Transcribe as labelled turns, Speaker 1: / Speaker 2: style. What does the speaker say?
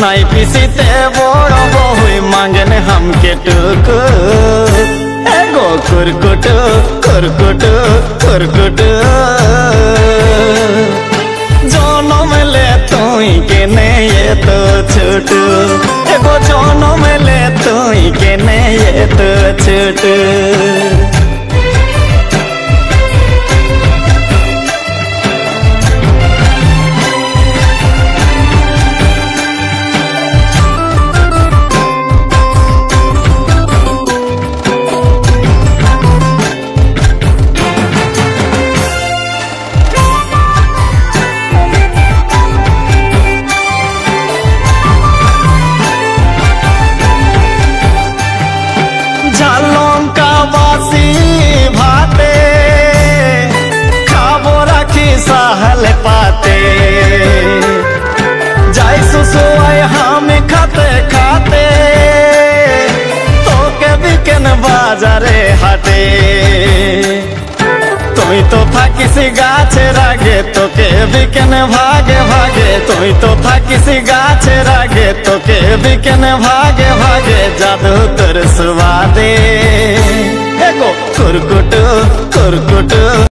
Speaker 1: नाई पिसीते बड़ बहुई मांगन हमके टुक एगो कुरकुट कुरकुट कुरकुट जनम ले तुई के ने ये तो छुट एगो जनम ले तुई के ने ये तो छुट। सहल पाते जाय सुसुआय हम खाते खाते तो के बिकन बाजारे हाटे तुई तो था किसी गाछे रागे तो के बिकन भागे भागे तुई तो था किसी गाछे रागे तो के बिकन भागे भागे जादू तोर स्वादे एगो कुरकुट कुरकुट।